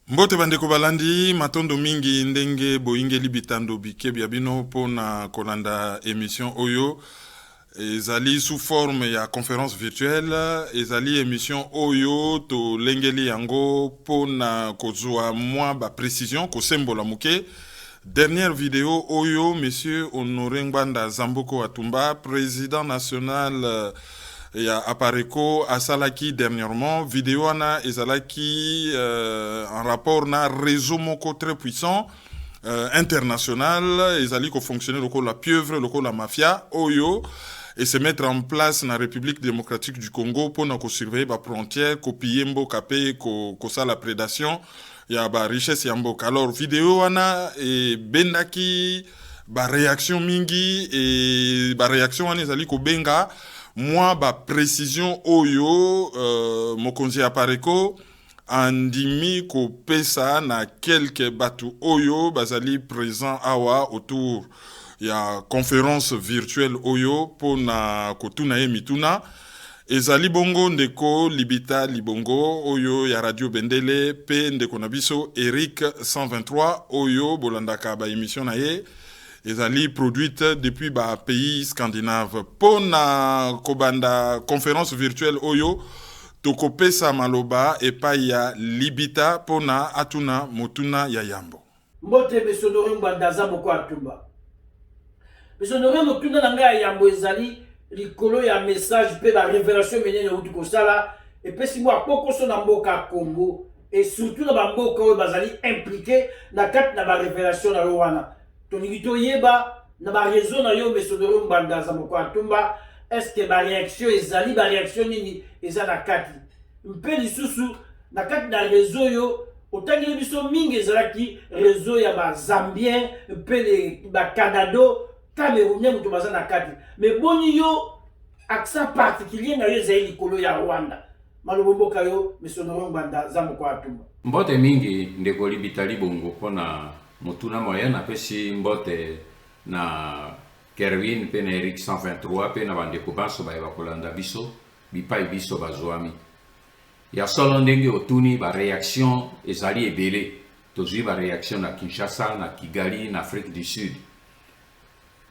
Mbote bandeko balandi matondo mingi ndenge boingeli bitando bike biabino pona kolanda émission oyo ezali sous forme ya conférence virtuelle ezali émission oyo to lengeli yango pona kozwa mwa ba précision ko sembola muke. Dernière vidéo oyo monsieur Honoré Ngbanda Zamboko Atumba, président national ya Apareko asalaki dernièrement vidéo ana ezalaki en rapport na réseau moko très puissant international ezali ko fonctionner loko la pieuvre loko la mafia oyo et se mettre en place na République démocratique du Congo pour na ko surveiller ba frontière ko piyembo kapé ko sa la prédation ya ba richesse ya mboka. Alors vidéo ana et bendaki ba réaction mingi et ba réaction ana ezali ko benga moi ba précision oyo mokonzi Apareko andimi ko pesa na quelques batu oyo bazali présent awa autour ya conférence virtuelle oyo pona kotuna ye mituna ezali bongo ndeko Libita Libongo oyo ya Radio Bendele pe ndeko na biso Eric 123 oyo bolandaka ba émission na ye ezali produite depuis ba pays scandinave pona kobanda conférence virtuelle oyo tokopesa maloba epai ya Libita pona atuna motuna ya yambo mbote besonore Ngbanda Zamboko Atumba besonore motuna na ngai ya yambo ezali likolo ya message pe ba révélation menene uti kosala epesi mwa kokoso na mboka Congo et surtout na ba mboka oyo bazali impliqué na kati na ba révélation na wana tolingi toyeba na ba raison na yo besonore Ngbanda Zamboko Atumba est-ce que ba réaction ezali ba réaction nini eza na kati mpe lisusu na kati na réseau yo otangeli biso mingi ezalaki réseau ya ba Zambien mpe ba Canado Camerounais mutu baza na kati mais boni yo accent particulier na yo ezali likolo ya Rwanda malobo mboka yo besonore Ngbanda Zamboko Atumba mbote mingi ndeko Libita Libongo pona motuna moyen apesi mbote na Kerwin pe na Eric 123 pe na bandeko baso ba kolanda biso bipai biso bazwami ya solo ndenge otuni ba réaction ezali ebele tozwi ba réaction na Kinshasa na Kigali na Afrique du Sud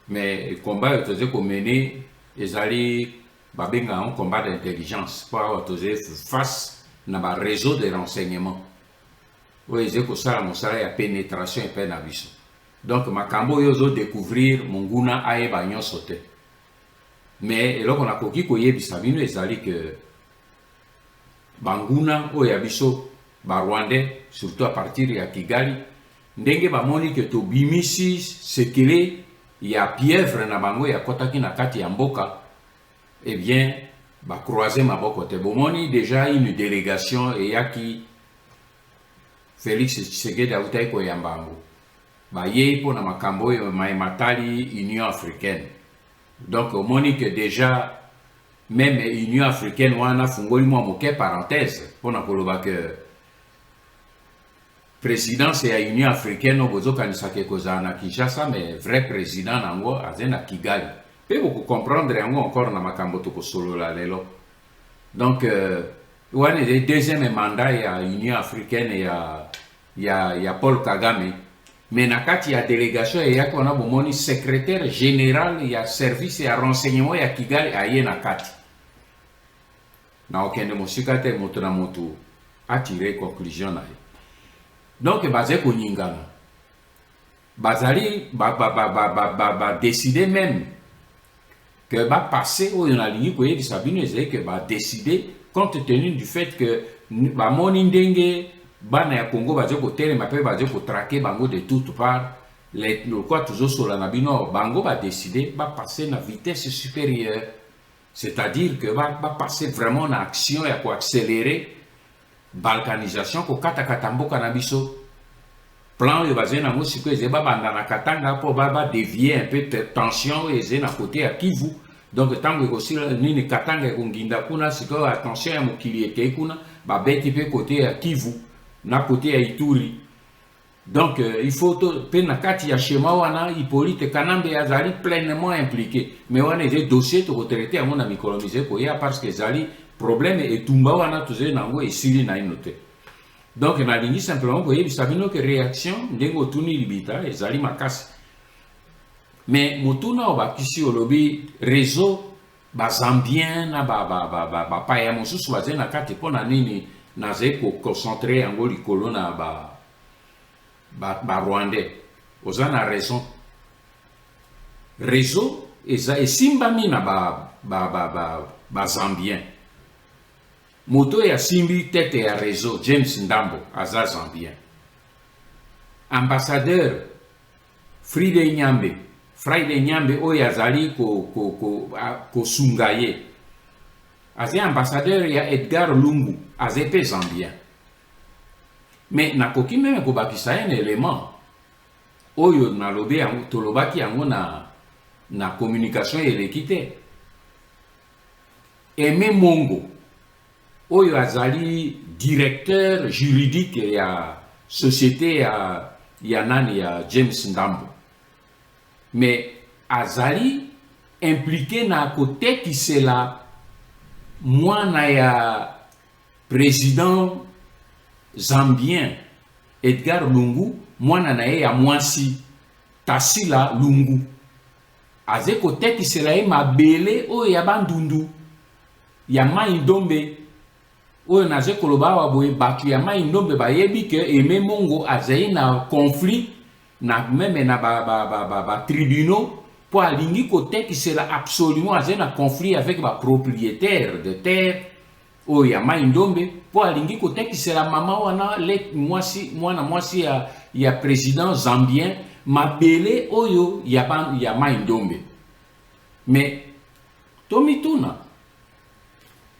mais le combat toze ko mener ezali ba benga un combat d'intelligence pour toze face na ba réseau de renseignement oui, j'ai ça la ya pénétration et peine à biso. Donc, makambo yozo découvrir monguna aye banyo sote. Mais, là, on a koki koye bisabino ezali que banguna o ya biso ba Rwandais, surtout à partir ya Kigali, ndenge ba moni que to bimisi sekele ya pieuvre na bango ya kotaki na kati ya mboka, eh bien, ba croiser maboko te bomoni déjà une délégation et yaki Félix Tshisekedi autai ko yambango ba ye po na makambo yo matali Union africaine donc au moni que déjà même Union africaine wana fungoli mo moke parenthèse pour na koloba que présidence ya Union africaine obozo kanisa ke kozana Kinshasa mais vrai président nango azena Kigali pe beaucoup comprendre yango encore na makambo to ko solo la lelo donc wana le deuxième mandat ya Union africaine ya Paul Kagame mais na kati ya délégation ya kona bomoni secrétaire général ya service ya renseignement ya Kigali aye na kati na okende mosika te moto na moto a tiré conclusion na ye donc basé ko nyingana bazali ba décider même que ba passer au na ligne ko yedi sabino ezé que ba décider compte tenu du fait que ba moni ndenge bana ya Congo baje ko tele mape baje ko traquer bango de toutes parts le quoi toujours sur la nabino bango ba décider ba passer na vitesse supérieure c'est-à-dire que ba passer vraiment en action et pour accélérer balkanisation ko kata katamboka na biso plan yo baje na mosiko ezeba banda na katanga pour ba dévier un peu tension et na côté à Kivu. Donc tant que aussi nini katanga ko nginda kuna siko attention ya mokili eke kuna ba beti pe côté à Kivu na côté à Ituri. Donc il faut pe na kati ya shema wana Hippolyte Kanambe azali pleinement impliqué mais wana des dossiers to traiter à mon ami coloniser ko ya parce que zali problème et tumba wana tuze nango esili na inote. Donc nalingi simplement boye sabino que réaction ndengo tuni libita ezali makasi. Mais motuna obakisi olobi réseau bazambien na ba paya mosusu bazena kati pona nini naze ko concentrer yango likolo na ba rwandais. Ozana raison. Réseau esimbami na ba zambien. Moto ya simbi tete ya réseau James Ndambo aza zambien. Ambassadeur Friday Nyambe oyo azali ko sungaye. Aze ambassadeur ya Edgar Lungu azepe zambien. Mais nakoki meme ko bakisa un élément oyo nalobe yango tolobaki yango na communication elekite. Aimé Mongo oyo azali directeur juridique ya société ya nani ya James Ndambo. Mais azali impliqué na côté qui c'est la mwana ya président zambien Edgar Lungu, mwana na ya mwasi Tassila Lungu. Aze côté qui c'est la mabele oyo ya bandundu ya mai ndombe oyo naze koloba wa boye batu ya mai ndombe bayebi ke Aimé Mongo azali na conflit na même na ba tribunaux pour alingi côté qui sera absolument un conflit avec ba propriétaire de terre o ya maindombe pour alingi côté qui sera maman wana le mwasi ya président zambien mabele oyo ya maindombe. Mais tomituna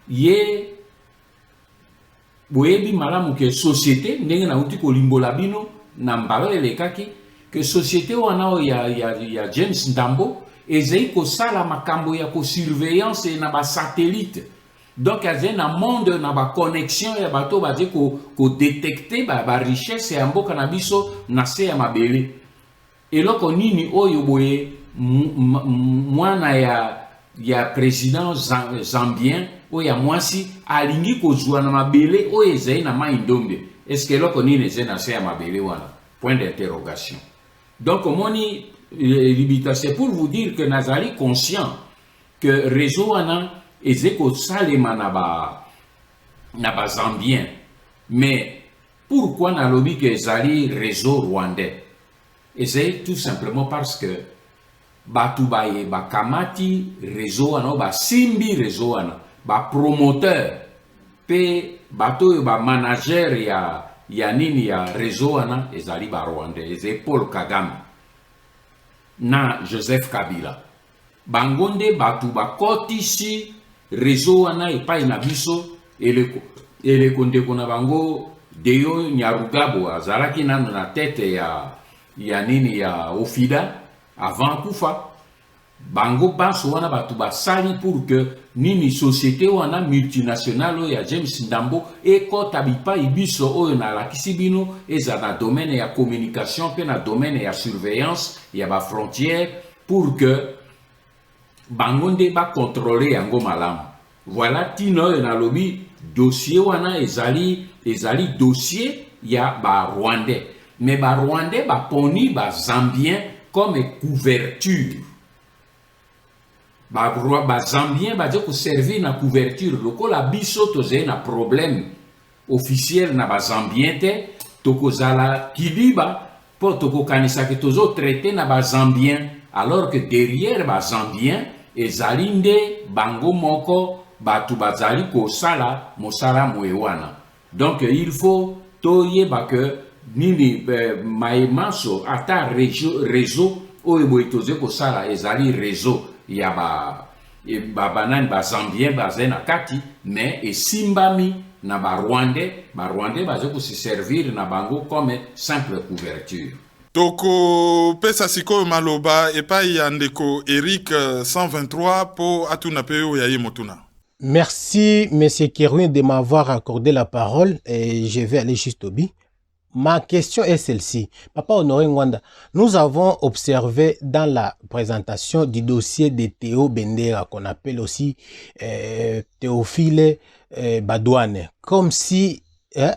ye boyebi malamu ke société ndenge na uti ko limbola bino na mbalo elekaki que société wana ya James Ndambo ezei ko sala makambo ya ko surveillance na ba satellite. Donc azé na monde na ba connexion ya bato ba ko détecter ba richesse ya mboka na biso na se ya mabele. Eloko nini oyo boye mwana ya président zambien oyo ya mwasi alingi ko zwa na mabele oyo ezei na mai ndombe. Est-ce que eloko nini ezei na se ya mabele wana? Point d'interrogation. Donc, moni libita, c'est pour vous dire que nazali conscient que réseau wana ezeko salema na ba zambien. Mais pourquoi nalobi que ezali réseau rwandais? Et c'est tout simplement parce que batu baye ba kamati réseau wana ba simbi réseau wana ba promoteur pe bato ba manager ya nini ya réseau wana ezali ba rwandais eze Paul Kagame na Joseph Kabila bangonde batu bakotisi réseau wana epai na biso eleko ndeko na bango Deyo Nyarugabo azalaki nano na tete ya nini ya Ofida avant kufa bango baso wana batu basali pour que nini société wana multinationale ya James Ndambo ekota bipa ibiso oyo na lakisi bino eza na domaine ya communication pe na domaine ya surveillance ya ba frontière pour que bango nde ba contrôler yango malamu. Voilà tino na lobi dossier wana ezali dossier ya ba rwandais, mais ba rwandais ba poni ba zambien comme couverture. Ba zambien ba ko servir na couverture loko la biso toze na problème officiel na ba zambien te tokozala kiliba po toko kanisa ke tozo traiter na ba zambien alors que derrière ba zambien ezalinde bango moko batu bazali ko sala mosala moewana. Donc il faut toyeba que nini maemaso ata réseau oyo boitoze ko sala ezali réseau ya banani ba zambien bazena kati mais esimbami na ba rwandais baze ko se servir na bango comme simple couverture. Toko pesa siko maloba epai ya ndeko Eric 123 po atuna pe oyaye motuna. Merci monsieur Kerouin de m'avoir accordé la parole et je vais aller juste au but. Ma question est celle-ci. Papa Honoré Ngwanda, nous avons observé dans la présentation du dossier de Théo Bendera, qu'on appelle aussi Théophile Badouane, comme si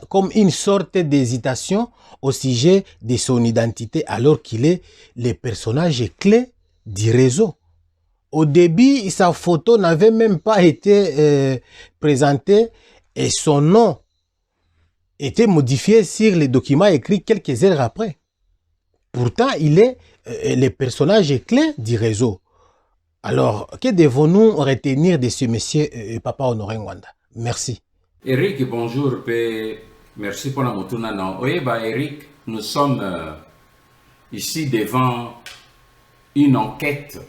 comme une sorte d'hésitation au sujet de son identité alors qu'il est le personnage clé du réseau. Au début, sa photo n'avait même pas été présentée et son nom était modifié sur les documents écrits quelques heures après. Pourtant, il est le personnage clé du réseau. Alors, que devons-nous retenir de ce monsieur Papa Honoré Ngwanda? Merci. Eric, bonjour. Merci pour la motuna. Oui, Eric, nous sommes ici devant une enquête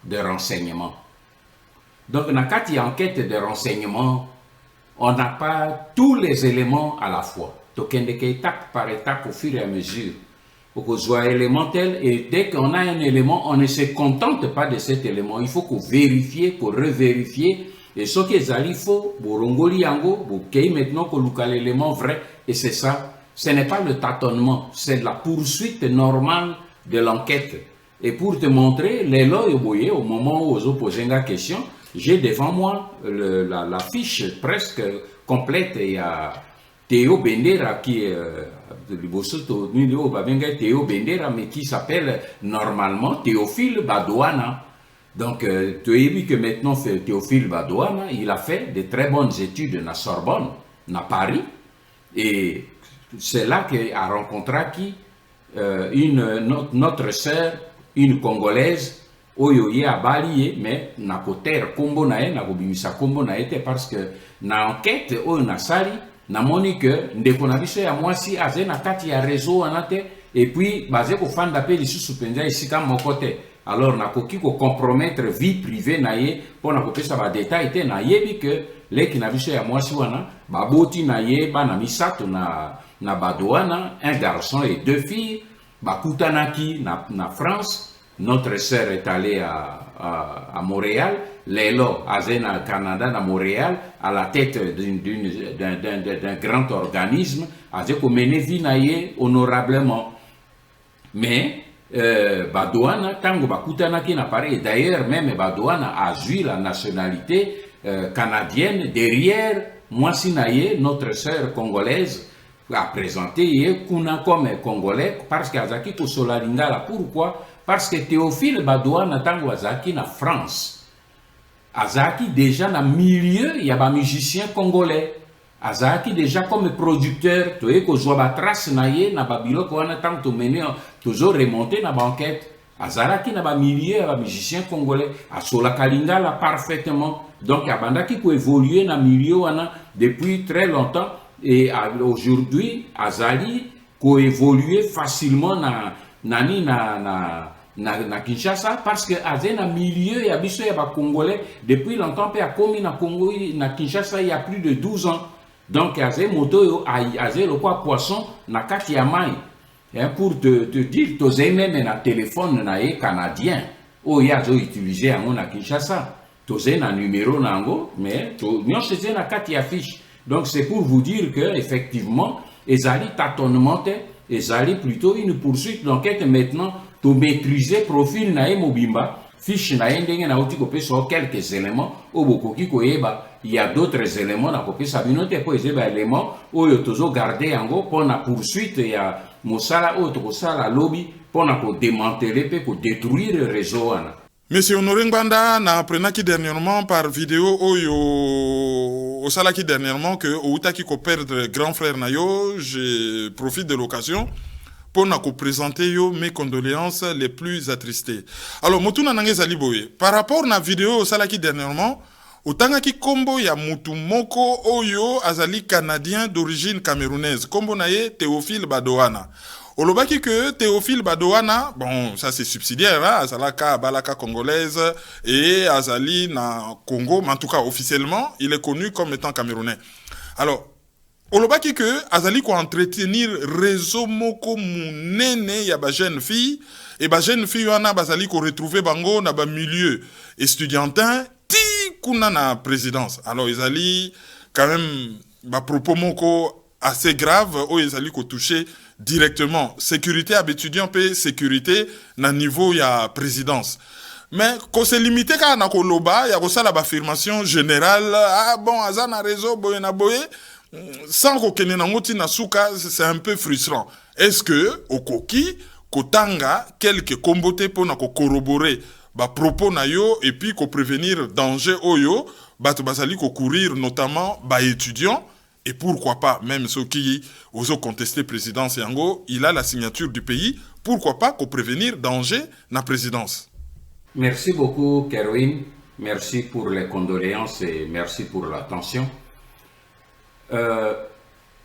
de renseignement. Donc, dans cette enquête de renseignement, on n'a pas tous les éléments à la fois. Donc, on est étape par étape au fur et à mesure. Pour qu'on soit élémentaire, et dès qu'on a un élément, on ne se contente pas de cet élément. Il faut qu'on vérifie, qu'on revérifie. Et ce qu'il faut, pour Rongoli Yango, pour qu'il maintenant qu'on loue l'élément vrai, et c'est ça. Ce n'est pas le tâtonnement, c'est la poursuite normale de l'enquête. Et pour te montrer, les lois au moment où vous posez une question, j'ai devant moi la fiche presque complète. Il y a Théo Bendera qui est Théo Bendera, mais qui s'appelle normalement Théophile Badouana. Donc, tu as vu que maintenant, Théophile Badouana, il a fait de très bonnes études à Sorbonne, à Paris, et c'est là qu'il a rencontré qui notre sœur, une Congolaise, oyoye a Bali, mais na terre kombo na e na kobimisa kombo na ete parce que na enquête oyo na sali na moni que ndeko na biso ya mwasi aze na kati ya réseau anate et puis basé ko fanda pe lisusu penza isika moko te. Alors na koki ko compromettre vie privée na ye pona ko pesa ba détail te na yebi que leki na biso ya mwasi wana baboti na ye bana misato na Badouana, un garçon et deux filles, bakutanaki na France. Notre sœur est allée à Montréal, Lélo Azena au Canada, à Montréal, à la tête d'un grand organisme, Azeko mené vinaye honorablement. Mais Badouana, tango bakutanaki na Paris, d'ailleurs même Badouana a joué la nationalité canadienne derrière Mwasinaye, notre sœur congolaise, a présenté Kuna comme congolais parce qu'Azaki Kosola Lingala. Pourquoi? Parce que Théophile Badouana tango Azaki na France. Azaki déjà na milieu, il y a des musiciens congolais. Azaki déjà comme producteur, tu es que je vois trace naie na Babilo ko na tanto mené toujours remonter na banquette. Azaki na ba milieu, ba musiciens congolais. Asola Kalingala parfaitement. Donc abandaki ko évoluer na milieu wana depuis très longtemps. Et aujourd'hui, Azali ko évoluer facilement na Kinshasa parce que Azena milieu et abisso ya ba Congolais depuis longtemps pe a commis na Congo na Kinshasa il y a plus de 12 ans. Donc Azé moto Azé le quoi poisson na kati ya mai. Pour te dire to même na téléphone na canadien o ya zo utiliser en na Kinshasa. To na numéro nango mais to nyon se na kati ya fiche. Donc c'est pour vous dire que effectivement, Ezali tâtonnement, Ezali plutôt une poursuite d'enquête maintenant pour maîtriser profil nae mobimba, fiche nae ndenge na uti kopé sur quelques éléments au bokoki koyeba, il y a d'autres éléments na kopé sabinote po ezeba éléments o yo tozo garder yango pour la poursuite ya mosala o to sala lobby pour na ko démanteler pe ko détruire le réseau ana. Monsieur Honoré Ngwanda na prenaki dernièrement par vidéo oyo osalaki dernièrement que outaki ko perdre grand frère na yo, je profite de l'occasion pour na ko présenter yo mes condoléances les plus attristées. Alors motuna nange zali boye par rapport na vidéo osalaki dernièrement otangaki kombo ya mutu moko oyo azali canadien d'origine camerounaise, kombo na ye Théophile Badouana. Olobaki que Théophile Badouana, bon, ça c'est subsidiaire, hein, Azalaka, Balaka congolaise, et Azali na Congo, mais en tout cas officiellement, il est connu comme étant camerounais. Alors, Olobaki que Azali ko entretenir réseau moko munene ya ba jeune fille, et ba jeune fille wana bazali ko retrouver bango na ba milieu estudiantin, ti kuna na présidence. Alors, Azali, quand même, ba propos moko assez grave, où Azali ko touché directement sécurité à étudiant pe sécurité na niveau ya présidence mais ko se limité ka na koloba ya ko sala ba affirmation générale ah bon azana réseau boye na boye sans kokene nango tina suka, c'est un peu frustrant. Est-ce que okoki kotanga quelques kombote pona ko corroborer ba propos na yo et puis ko prévenir danger oyo bato basali ko courir notamment ba étudiants et pourquoi pas même ceux qui osent contester présidence yango, il a la signature du pays, pourquoi pas ko prévenir danger na présidence. Merci beaucoup Kerwin, merci pour les condoléances et merci pour l'attention.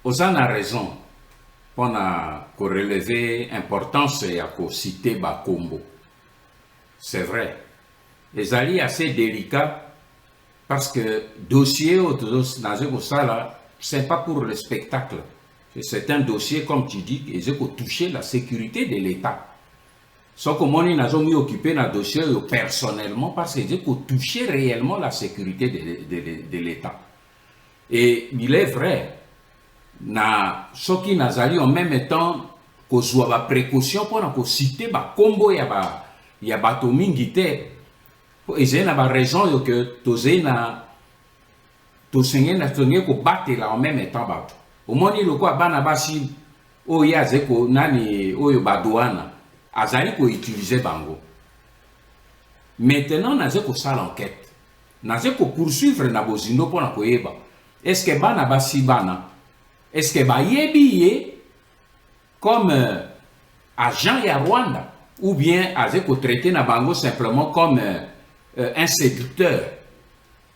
Ozan a raison pour relever l'importance et à citer Bakombo. C'est vrai. Les alliés assez délicats parce que dossier c'est pas pour le spectacle. C'est un dossier, comme tu dis, qui a touché la sécurité de l'État. Sauf que moi, n'a jamais occupé un dossier personnellement parce qu'il a touché réellement la sécurité de l'État. Et il est vrai, ce qui n'a pas en même temps qu'on soit la précaution pour citer le combo, il y a bateau mingité. Et c'est la raison que tu as battre là en même temps. Au moins, il y a quoi, banabasi, o ya zeko nani oyo badouana, azali ko utiliser bango. Maintenant, na zeko sala enquête, na zeko poursuivre na bozindo pour na koyeba. Est-ce que bana basi bana, est-ce que ba yebi comme agent ya Rwanda ou bien azeko traité na bango simplement comme un séducteur,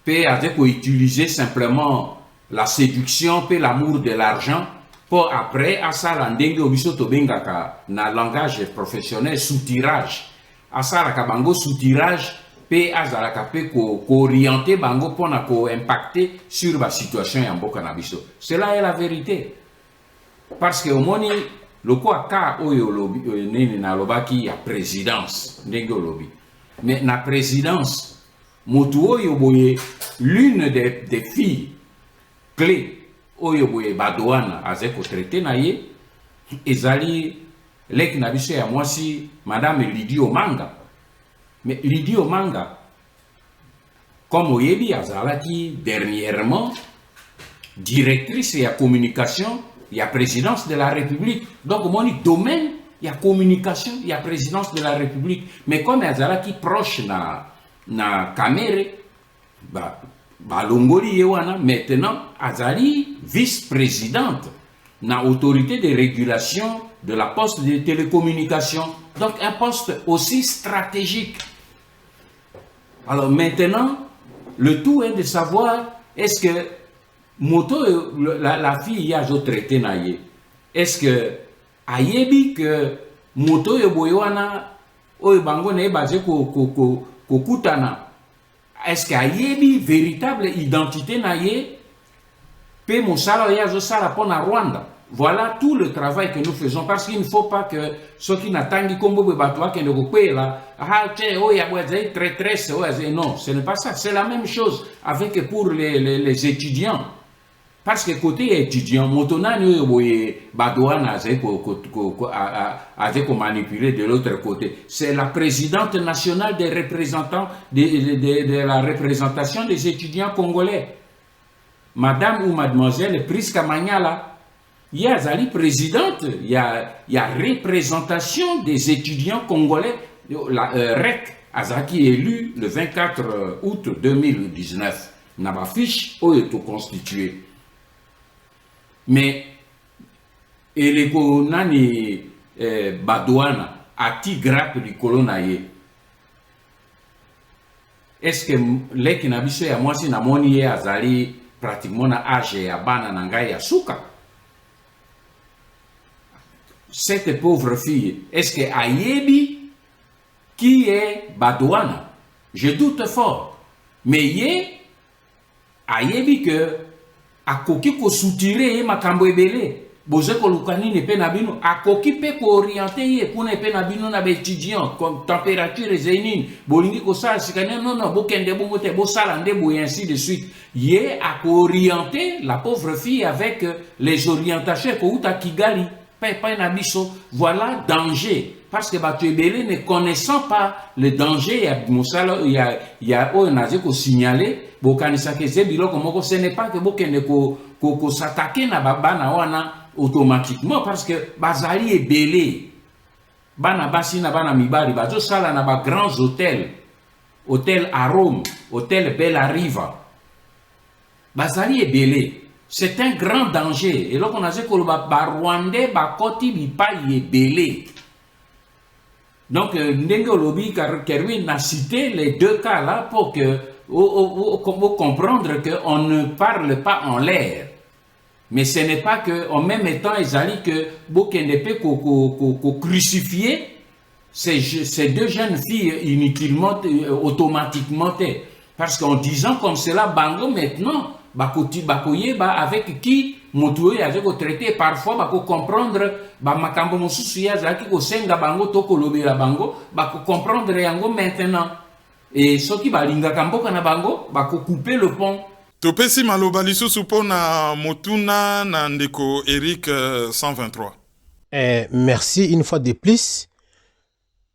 peut azeko utiliser simplement la séduction, peut l'amour de l'argent pour après à ça l'andenge obiso tobengaka na langage professionnel soutirage, à ça la kabango soutirage pe azalaka pe ko orienter bango pona ko impacter sur la situation ya mboka na biso. Cela est la vérité. Parce que au moni loko aka oyo lobi nini na lobaki ya présidence ndenge lobi. Mais na présidence motu oyo boye l'une des filles clés oyo boye badouana azeko traité na ye ezali leki na biso ya mwasi madame Lydie Omanga. Mais Lydie Omanga, comme oyebi azalaki dernièrement directrice et à communication, il y a présidence de la République. Donc mon domaine, il y a communication, il y a présidence de la République. Mais comme azalaki proche na Kamere, longoli yewana maintenant azali vice-présidente na autorité de régulation de la poste de télécommunications. Donc un poste aussi stratégique. Alors maintenant, le tout est de savoir est-ce que moto la fille y a traité naie. Est-ce que ayebi que moto yo boywana o bango na basé ko kutana. Est-ce que ayebi véritable identité naie pe mosala ya zo sala pona Rwanda. Voilà tout le travail que nous faisons parce qu'il ne faut pas que ceux qui n'attendent comme Batoua qui ne recoupent là, non, ce n'est pas ça. C'est la même chose avec pour les étudiants. Parce que côté étudiant, Motonani Badouana a manipulé de l'autre côté. C'est la présidente nationale des représentants de la représentation des étudiants congolais. Madame ou mademoiselle Priska Manyala. Il y a Zali présidente, il y a représentation des étudiants congolais, la REC, Azaki élu le 24 août 2019. N'a pas fiche où est tout constitué. Mais, et les Konani Badouana, à Tigrap du Colonaye, est-ce que les Kinabissé à moi si n'a moni Azali pratiquement na âge et à Bana Nangai à Souka? Cette pauvre fille, est-ce que Ayebi, qui est Badouana? Je doute fort. Mais yé, Ayebi que, a koki ko soutire ma kambo ebele, boze ko lukani ne penabino, a koki pe ko orienter ye, pour ne penabino na étudiant, comme température zénine, bolingi ko sa, sikane, non, bokende bomote, bo salande, bo et ainsi de suite. Yé, a ko orienter la pauvre fille avec les orientations ko uta Kigali. Voilà danger. Parce que tu es belé ne connaissant pas le danger, il y a un signalé, ce n'est pas que s'attaquer na bana wana automatiquement parce que bazali est belé. Bana basi na bana mibali, bazo sala na ba grands hôtels, hôtel Arome, hôtel Bella Riva. Bazali est belé. C'est un grand danger. Et là, on a dit que le Rwandais, Bakoti, Bipa, il est belé. Donc, Ndengolobi, Kerwin a cité les deux cas là pour comprendre qu'on ne parle pas en l'air. Mais ce n'est pas qu'en même temps, ils allaient que ne peut crucifier ces deux jeunes filles inutilement, automatiquement. Parce qu'en disant comme cela, Bango maintenant, avec qui Moutoué a traité parfois bako comprendre makambo mosusu ya zaki ko senga bango to kolobela bango bako comprendre yango maintenant et soki balinga kamboka na bango bako couper le pont. Topesi maloba lisusu pona Motuna na ndeko Eric 123. Merci une fois de plus.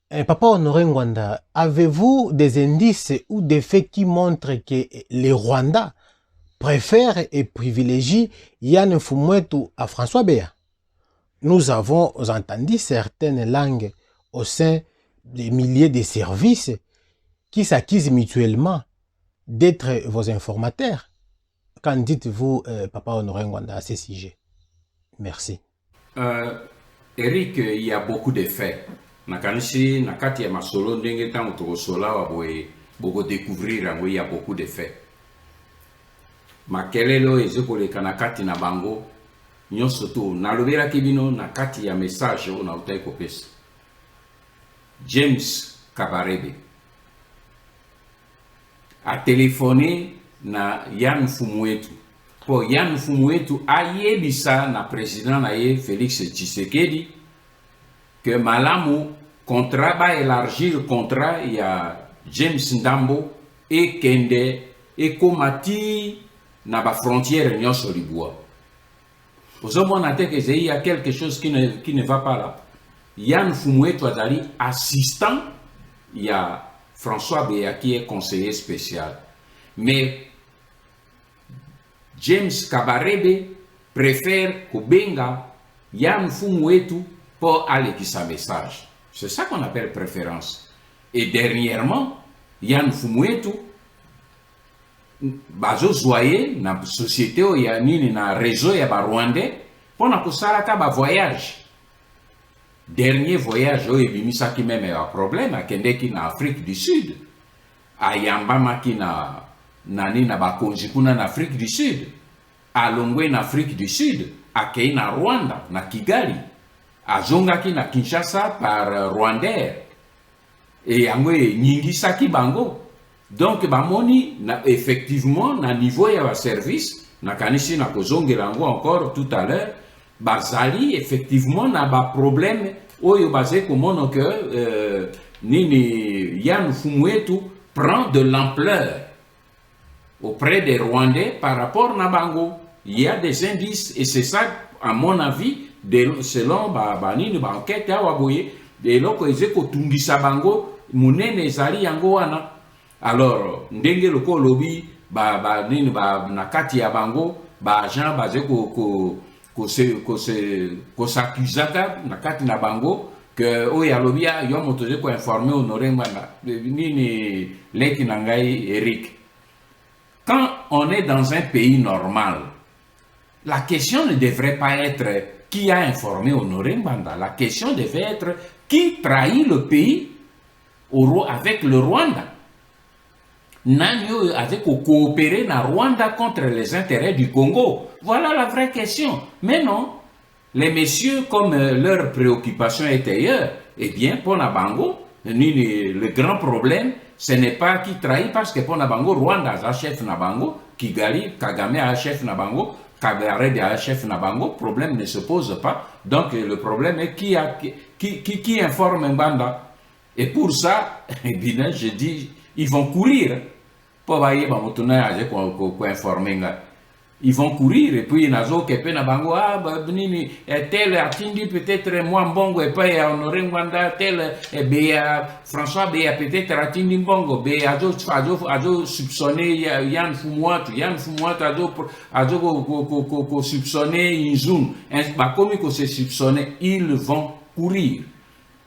Papa Honoré Ngwanda, avez-vous des indices ou des faits qui montrent que les Rwandais préfère et privilégie Yann Fumwetu à François Béa? Nous avons entendu certaines langues au sein des milliers de services qui s'acquisent mutuellement d'être vos informateurs. Qu'en dites-vous, Papa Honoré Ngwanda, à ce sujet? Merci. Eric, il y a beaucoup de faits. Nakanishi, nakati ya masolo ndenge tango tokosola waboye boko découvrir il y a beaucoup de faits. Makelelo ezokoleka na kati na bango nyonso to nalobelaki bino na kati ya message oyo nautai kopesa. James Kabarebe a téléphoné na Yann Fumwetu po Yann Fumwetu ayebisa na président na ye Félix Tshisekedi que malamu contrat ba élargir le contrat ya James Ndambo et Kende et Komati na ba frontière nyonso libwa. Vous avez que il y a quelque chose qui ne va pas là. Yann Fumwetu azali assistant, il y a François Béa qui est conseiller spécial. Mais James Kabarebe préfère Kobenga Yann Fumwetu pour aller qui sa message. C'est ça qu'on appelle préférence. Et dernièrement, Yann Fumwetu bazo zoye na société o ya nini na réseau ya ba Rwandais pour na kosalaka ba voyage. Dernier voyage o ebimisa ki même un problème akendeki na Afrique du Sud. Ayambama ki na nani na ba konzi kuna na Afrique du Sud. Alongwe na Afrique du Sud, akei na Rwanda na Kigali. Azongaki na Kinshasa par Rwandais. Et yango nyingisaki bango. Donc, bamoni, effectivement, na niveau ya service, na kanisi na kozonge lango encore tout à l'heure, bazali, effectivement, na ba problème, oyo bazé komono que, nini, Yann Fumwetu prend de l'ampleur auprès des Rwandais par rapport na bango. Il y a des indices, et c'est ça, à mon avis, selon nini, enquête ya waboye, de loko ezeko tungisa bango, munene zali yango wana. Alors, ndenge loko lobi nini na kati ya bango agent basé ko s'accusaka na kati na bango que oya lobi yo motoze ko informer Honoré Ngwanda nini leki na ngai Eric. Quand on est dans un pays normal, la question ne devrait pas être qui a informé Honoré Ngwanda. La question devait être qui trahit le pays avec le Rwanda. Nanyo avec coopérer na Rwanda contre les intérêts du Congo. Voilà la vraie question. Mais non, les messieurs, comme leur préoccupation est ailleurs, eh bien, pour Nabango, le grand problème, ce n'est pas qui trahit, parce que pour Nabango, Rwanda a chef Nabango, Kigali, Kagame a chef Nabango, Kabarebe a chef Nabango, problème ne se pose pas. Donc le problème est qui informe Mbanda. Et pour ça, eh bien, je dis, ils vont courir pour informer. Ils vont courir et puis nazo kepe na bango nini tel atindi peut-être moi mbongo et pas Honoré Ngwanda tel François Béa peut-être atindi mbongo Béa azo soupçonné Yann Fumouatou azo ko soupçonné Inzoum comme que c'est soupçonné, ils vont courir.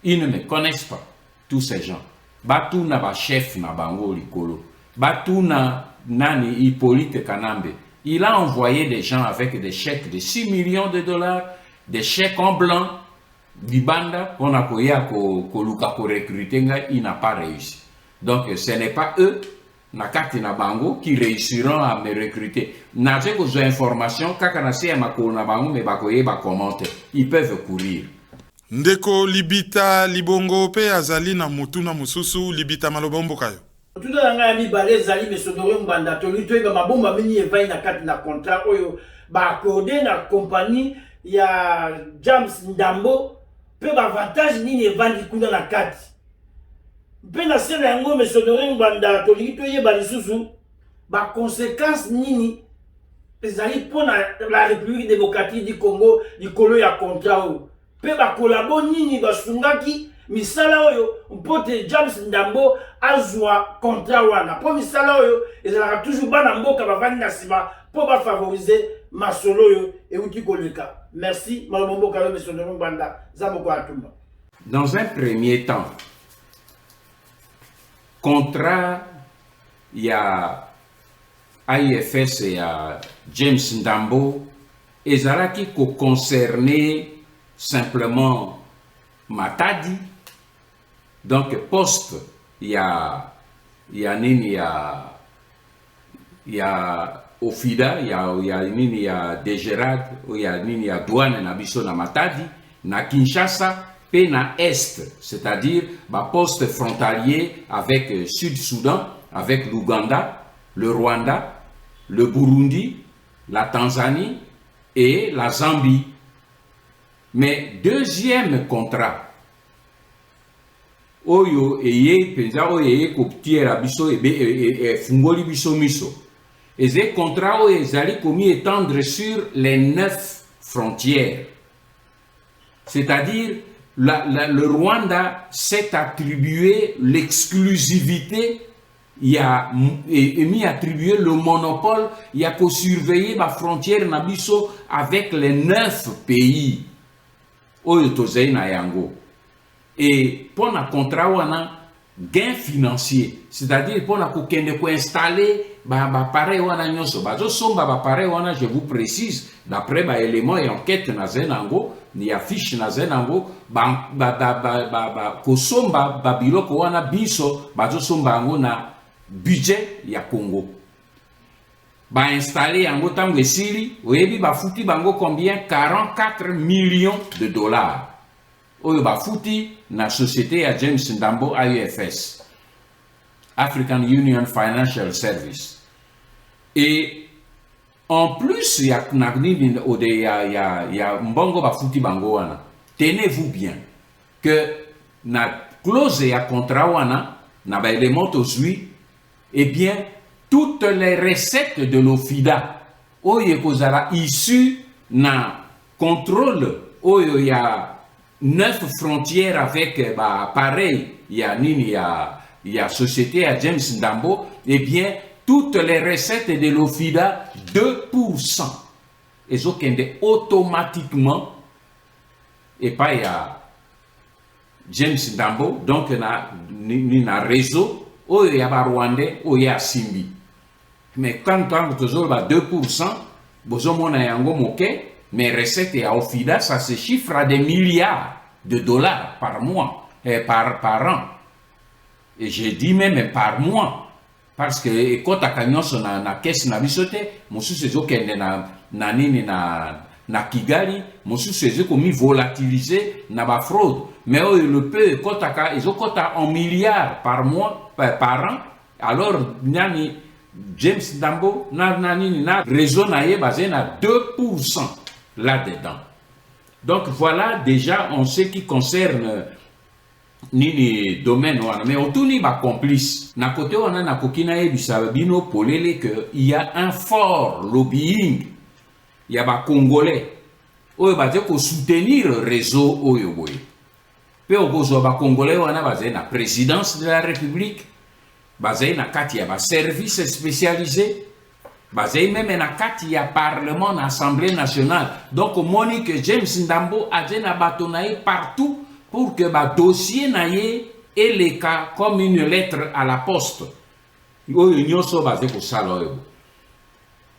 Ils ne me connaissent pas, tous ces gens. Batu na ba chef na bango likolo. Batu na nani Hippolyte Kanambe. Il a envoyé des gens avec des chèques de 6 millions de dollars, des chèques en blanc, Bibanda, on a recruter, il n'a pas réussi. Donc ce n'est pas eux, Nakati na bango, qui réussiront à me recruter. N'a-t-ce que information, kakanasi ya makolo na bango, mais bakoye ba commenter. Ils peuvent courir. Ndeko libita libongo pe azali na mutuna mususu libita malobombo kayo. Tout dans la mibale zali mesonore mbanda tolito eba mabomba mini evai na kati na contrat oyo ba accordé na compagnie ya James Ndambo pe ba avantage nini evandi kuna na kati pe na sena yango mesonore mbanda tolito yeba lisusu ba conséquence nini ezali pona la République démocratique du Congo likolo ya contrat oyo pe ba kolabo nini basungaki misala oyo mpote James Ndambo azwa contrat wana po misala oyo ezalaka toujours bana mboka bavandi na sima po ba favoriser masolo oyo euti koleka. Merci malombo mboka yo mesonero mbanda zamoko atumba. Dans un premier temps, contrat il y a AIFS et à James Ndambo ezalaki ko concerner simplement Matadi. Donc, poste, il y a Ofida, il y a Degerad, il y a Douane, na biso na Matadi, na Kinshasa, pe na Est, c'est-à-dire, poste frontalier avec Sud-Soudan, avec l'Ouganda, le Rwanda, le Burundi, la Tanzanie et la Zambie. Mais deuxième contrat, oyo eye penza oyo eye koptiera biso fungoli biso miso eze contrat oyo ezali komi étendre sur les 9 frontières, c'est-à-dire le Rwanda s'est attribué l'exclusivité, il a mis attribué le monopole, il a qu'au surveiller la frontière na biso avec les 9 pays oyo tozei na yango. Et pour le contrat, on a gain financier, c'est-à-dire pour installer pareil, je vous précise, d'après l'élément et enquête na Zenango, il y a fiche na Zenango, kosomba babiloko wana biso, somba ango na budget ya Congo. Installer yango tango esili, oyebi bafuti bango combien? 44 millions de dollars. Oyo bafuti na société à James Ndambo AIFS, African Union Financial Service. Et en plus, il y a mbongo bafuti bango wana. Tenez-vous bien que na clause ya contrat wana na ba élément tozui, eh bien toutes les recettes de l'OFIDA oyo kozala issu na contrôle oyo ya 9 frontières avec pareil, il y a société à James Ndambo, eh bien, toutes les recettes de l'OFIDA, 2%. Et ça, automatiquement, et pas il y a James Ndambo, donc il y a un réseau, où il y a Rwandais, où il y a Simbi. Mais quand on a toujours 2%, vous avez mes recettes à OFIDA, ça se chiffre à des milliards de dollars par mois, par an. Et j'ai dit même par mois. Parce que quand tu as na caisse na bisote, mosu sezo kende na Kigali, mosu sezo komi volatiliser na ba fraude. Mais le peu quand tu as en milliards par mois, par an, alors nani James Ndambo na réseau na ye basé na 2% là-dedans. Donc voilà déjà en ce qui concerne nini domaine wana mais otuni ba complice na côté wana na kokina yebisa bino polele que il y a un fort lobbying il y a ba congolais oyo baze ko soutenir réseau oyo boye pe okozwa ba congolais wana baze na présidence de la république baze na kati ya ba service spécialisé baze même na kati ya parlement na assemblée nationale donc Monique James Ndambo aze na bato na ye partout pour que ba dossier na ye et les cas comme une lettre à la poste oyo nyonso baze ko sala oyo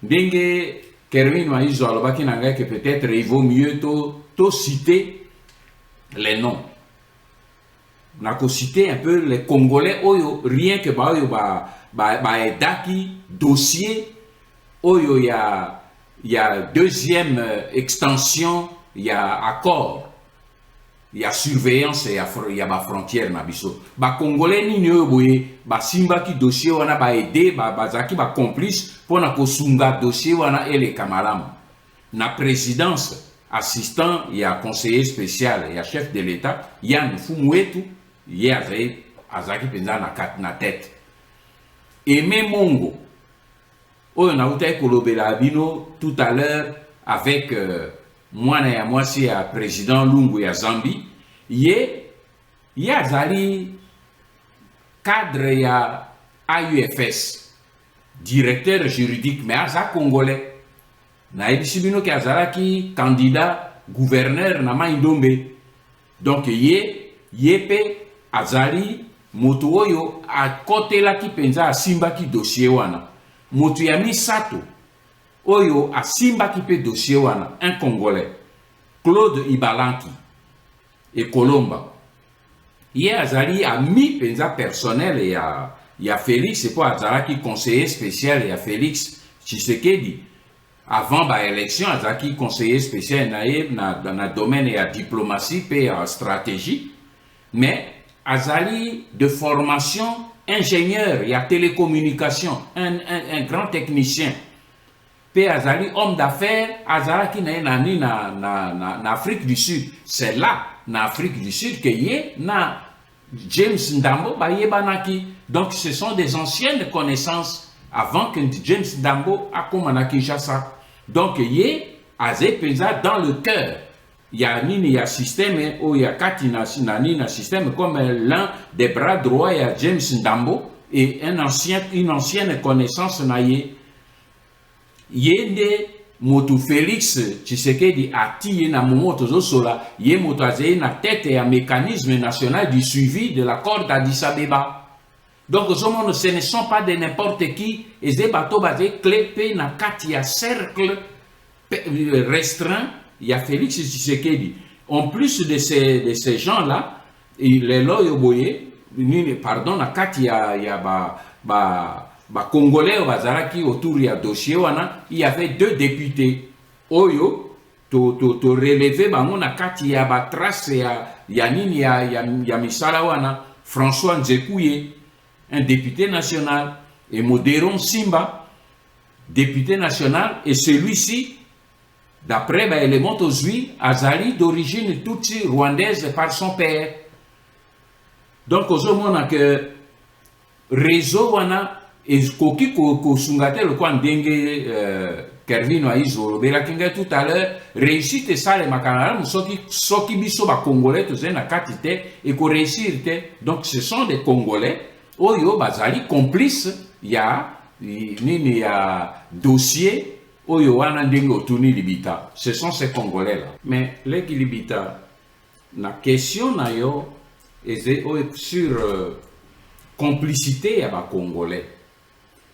ndenge Kerwin Maizo alobaki na ngai que peut-être il vaut mieux to citer les noms na ko citer un peu les Congolais oyo rien que ba oyo ba edaki dossier oyo il y a deuxième extension il y a accord il y a surveillance et il y a ba frontière na biso ba congolais nini oyo boye ba simba ki dossier wana ba aider ba zaki ba complice pona ko sunga dossier wana ele kamalam na présidence assistant il y a conseiller spécial il y a chef de l'état Yann Fumwetu il y a azaki penza na tête Aimé Mongo oyo na uta kolobela bino tout à l'heure avec mwana ya mwasi ya président Lungu ya Zambie ye azali cadre ya AUFS directeur juridique mais aza congolais na ebisi bino ki azalaki candidat gouverneur na Mai-Ndombe donc ye pe azali moto oyo akotelaki penza asimbaki dossier wana moto ya misato oyo asimbaki pe dossier wana un congolais Claude Ibalanki et Colomba ye azali ami penza personnel ya Félix et pour azalaki conseiller spécial ya Félix Tshisekedi avant ba élection azalaki conseiller spécial na domaine ya diplomatie pe ya stratégie mais azali de formation ingénieur ya télécommunication un grand technicien pe azali homme d'affaires azalaki na Afrique du Sud c'est là na Afrique du Sud que ye na James Ndambo ba yebanaki donc ce sont des anciennes connaissances avant que James Ndambo akomana Kinshasa donc ye azé penza dans le cœur il y a nini ya système ou il y a katina nina système comme l'un des bras droits il y a James Ndambo et une ancienne connaissance na ye yende moto Félix Tshisekedi ati na moto zosola ye moto azé na tête ya mécanisme national du suivi de l'accord d'Addis Abeba donc ce ne sont pas de n'importe qui et ces bateaux basés clé na katia cercle restreint il y a Félix Tshisekedi en plus de ces gens là il est là yoboye pardon na katia ya ba congolais bazaraki autour ya dossier wana il y avait 2 députés oyo to relever bango na kati ya ba trace ya nini ya misala wana François Nzekuye un député national et Modéron Simba député national et celui-ci d'après l'élément Ozui azali d'origine tutsi rwandaise par son père donc ozomona que réseau wana eskoki ko sungatelo kwa ndenge Kervin Maizo belakinga tout à l'heure réussite ça les makanala soki biso ba congolais to zena katite et ko réussir te donc ce sont des congolais oyo bazali complice ya nini ya dossier oyo wana ndenge otuni libita ce sont ces congolais là mais les libita na question na yo sur complicité ya ba congolais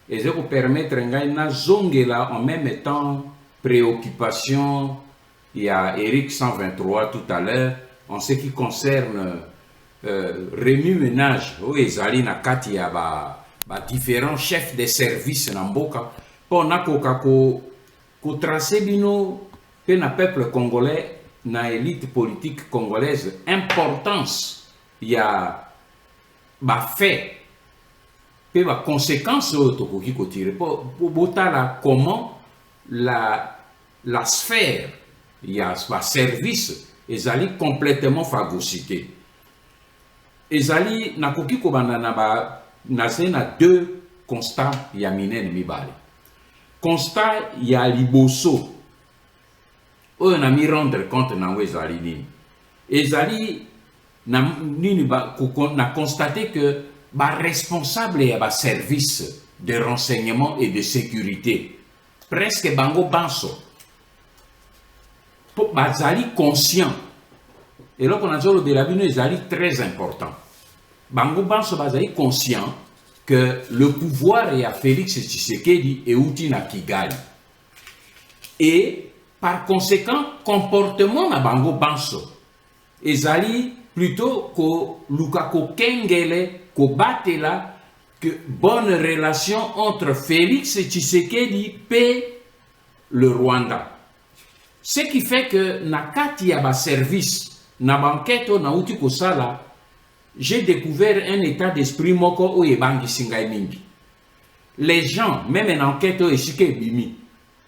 et je vous permettre na zongela en même temps préoccupation il y a Eric 123 tout à l'heure en ce qui concerne remue-ménage o ezali na kati ya ba différents chefs de service na mboka pour na ko tracer bino pe na peuple congolais na élite politique congolaise importance il y a ba fait pe ba conséquences tokoki ko tirer pour botala comment la sphère il y a ba service ezali complètement phagocyté ezali nakoki kobanda na deux constats ya minene mibale. Constat ya liboso oyo na mi rendre compte nango ezali nini. Ezali na nini na constater que responsable ya service de renseignement et de sécurité presque bango banso bazali conscient. Et là, on a dit que c'est très important. Bango Banso bazali conscient que le pouvoir est à Félix Tshisekedi et Outina Kigali. Et par conséquent, comportement na Bango Banso ezali plutôt que Lukako Kengele, ko batela, que bonne relation entre Félix Tshisekedi et le Rwanda. Ce qui fait que nakati ya ba service na banketo na uti kosala, j'ai découvert un état d'esprit moko o yebangi singai mingi. Les gens, même en enquête et sike bimi,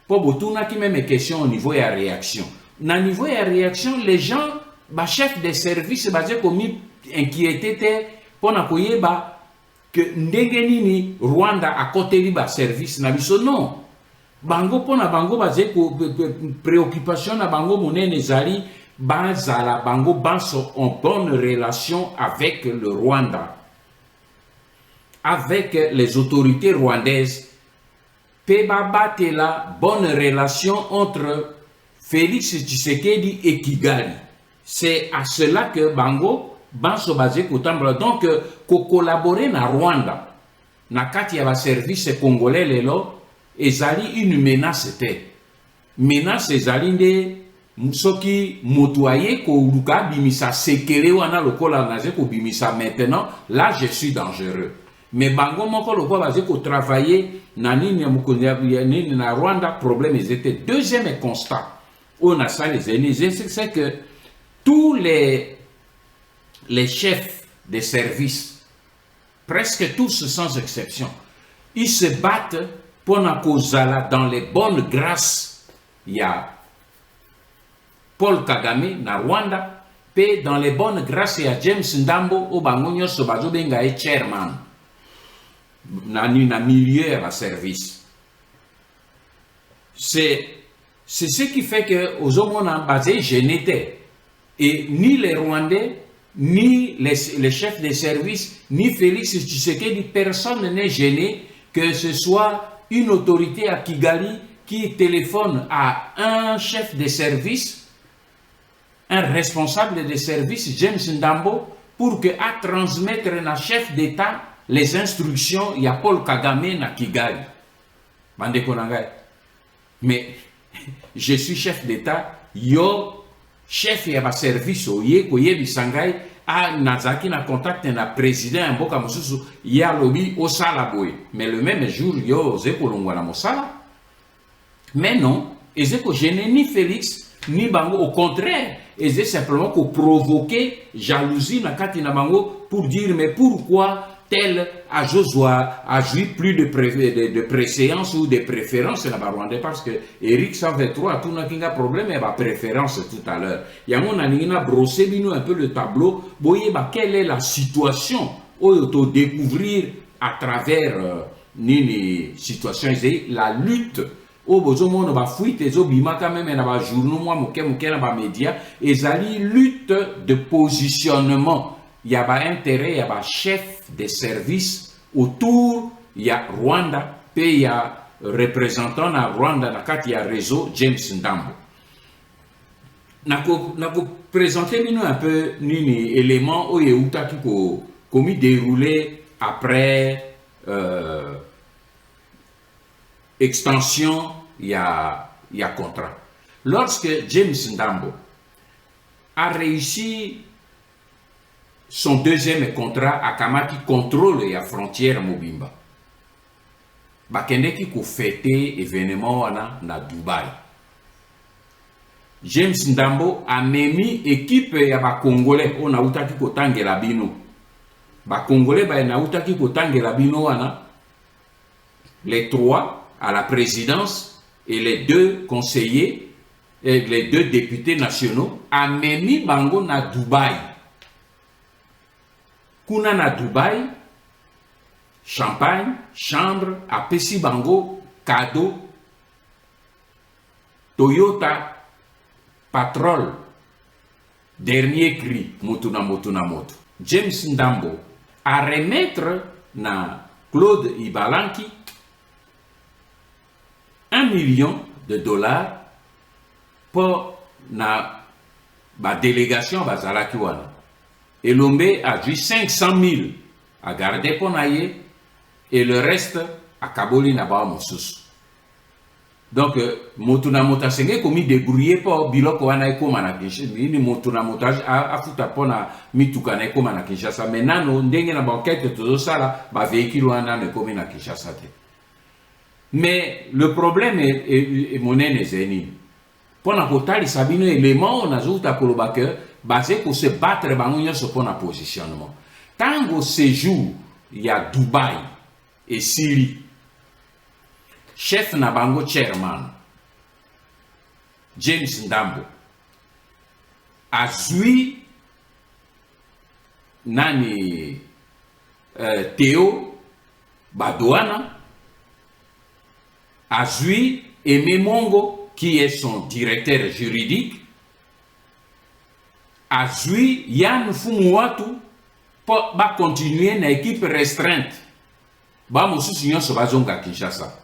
po botuna ki même question au niveau ya réaction. Na niveau ya réaction, les gens, ba chef de service bazé komi inquiété te pona koyeba que ndenge nini Rwanda a côté ba service na biso non. Bango pona bango bazé ko préoccupation na bango monene zali Banzala Bango Banso en bonne relation avec le Rwanda, avec les autorités rwandaises. Peba batela bonne relation entre Félix Tshisekedi et Kigali. C'est à cela que Bango Banso basé kotambla donc ko collaborer na Rwanda. Na kati ya ba service congolais lelo ezali une menace te. Menace ezali nde Msoki motoye ko luka bimisa sekele wana lokola naze ko bimisa maintenant, là je suis dangereux. Mais bango moko lokola baze ko travailler na nini nini na Rwanda, problème était. Deuxième constat, on a ça les ennemis, c'est que tous les chefs des services, presque tous sans exception, ils se battent pour na kozala dans les bonnes grâces. Il y a Paul Kagame na Rwanda, pe dans les bonnes grâces à James Ndambo au bango nyonso bazo benga e chairman na milieu à service. C'est ce qui fait que aux hommes basé génété et ni les Rwandais ni les chefs de service ni Félix Tshisekedi, personne n'est gêné que ce soit une autorité à Kigali qui téléphone à un chef de service, un responsable de service, James Ndambo, pour que à transmettre à chef d'État les instructions, il y a Paul Kagame na Kigali. Mais je suis chef d'État, yo chef ya ba service oye koye bisangai a nazaki na contact na président mboka mususu ya lobi au salaboy. Mais le même jour yo zeko longwa na mosala. Mais non, ezeko gêné ni Félix ni bango, au contraire, et c'est simplement pour provoquer jalousie na kati na bango pour dire mais pourquoi tel à Joshua a joui plus de préséance ou de préférence là Rwanda, parce que Eric 123 tout n'a qu'un problème et préférence tout à l'heure. Il y a mon anina brossé bino un peu le tableau, voyez quelle est la situation au découvrir à travers nini situation la lutte. O bozomo no ba fuite zo bimaka même na ba journaux moi moke na ba média ezali lutte de positionnement. Il y a ba intérêt, il y a ba chef de service autour, il y a Rwanda, puis il y a représentant na Rwanda na kati ya réseau James Ndambo. Nako présenter nous un peu nini élément o yeuta ki ko komi déroulé après extension, il y a contrat. Lorsque James Ndambo a réussi son deuxième contrat à Kamaki contrôle la frontière Mobimba, bakende ki ko fêter événement na Dubaï. James Ndambo a memi équipe ya ba Congolais on a utaki ko tangela bino. Ba Congolais ba na utaki ko tangela bino wana les trois à la présidence et les deux conseillers et les deux députés nationaux a memi bango na Dubaï. kuna na Dubaï champagne chambre apesi bango cadeau Toyota Patrol dernier cri motu na moto. James Ndambo a remettre na Claude Ibalanki $1 million pour na ba délégation bazalaki wana. Elombe a dû 500 000 à garder pour naye et le reste à Kaboli na ba mosusu. Donc motuna mota senge komi débrouiller pour biloko wana ekoma na Kinshasa ni motuna motage a futa pona mituka na ekoma na Kinshasa mais nano ndenge na banquette todo sala ba véhicule wana ne komi na Kinshasa te. Mais le problème est monene zeni. Pona kotali sabino élément on azuta koloba que basé pour se battre bangunya sur pona positionnement. Tango séjour il y a Dubaï et Syrie. Chef Nabango chairman James Ndambo a zui nani Théo Badouana a zui Aimé Mongo qui est son directeur juridique a zui Yann Fumuatu pour continuer na équipe restreinte ba mosusu nyonso bazonga Kinshasa.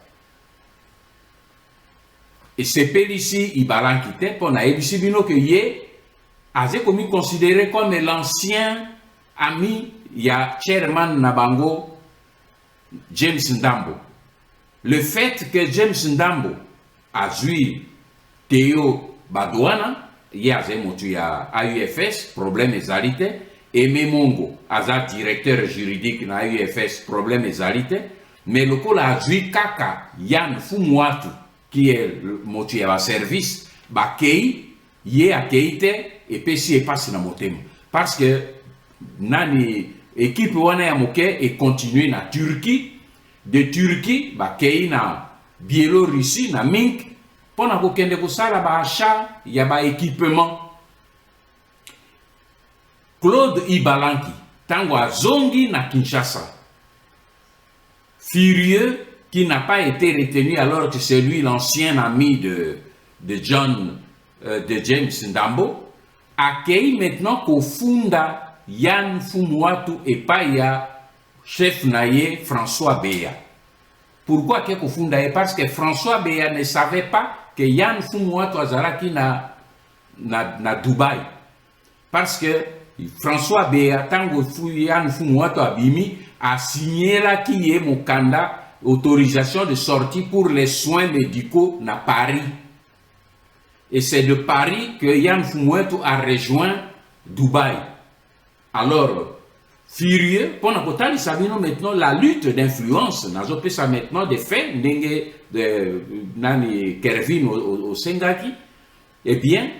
Et c'est ici Ibalanki te pour na ebisi bino que ye a commis considéré comme l'ancien ami ya chairman Nabango James Ndambo. Le fait que James Ndambo a joué Théo Badouana, ye a motu ya AUFS problème ezalite et Memongo aza directeur juridique na AUFS problème ezalite mais le col a joué Kaka Yann Fumuatu qui est le motu ya service ba kei ye a keite et pesi e passe na motema parce que nani équipe wana ya moke et continuer na Turquie de Turquie ba kei na Biélorussie na Minsk pona ko kende ko sala ba achat ya ba équipement. Claude Ibalanki tango azongi na Kinshasa furieux qui n'a pas été retenu alors que c'est lui l'ancien ami de James Ndambo, accueille maintenant qu'au funda Yann Fumuatu et Paya, chef naye François Béa. Pourquoi qu'au funda? Parce que François Béa ne savait pas que Yann Fumuatu azaraki na Dubaï. Parce que François Béa, tango Yann Fumuatu abimi, a signé là qui est Mokanda autorisation de sortie pour les soins médicaux à Paris. Et c'est de Paris que Yann Fumuatu a rejoint Dubaï. Alors, furieux, pendant que nous savons maintenant la lutte d'influence, nous avons ça maintenant des faits, de Nani Kervin au Sengaki. Eh bien,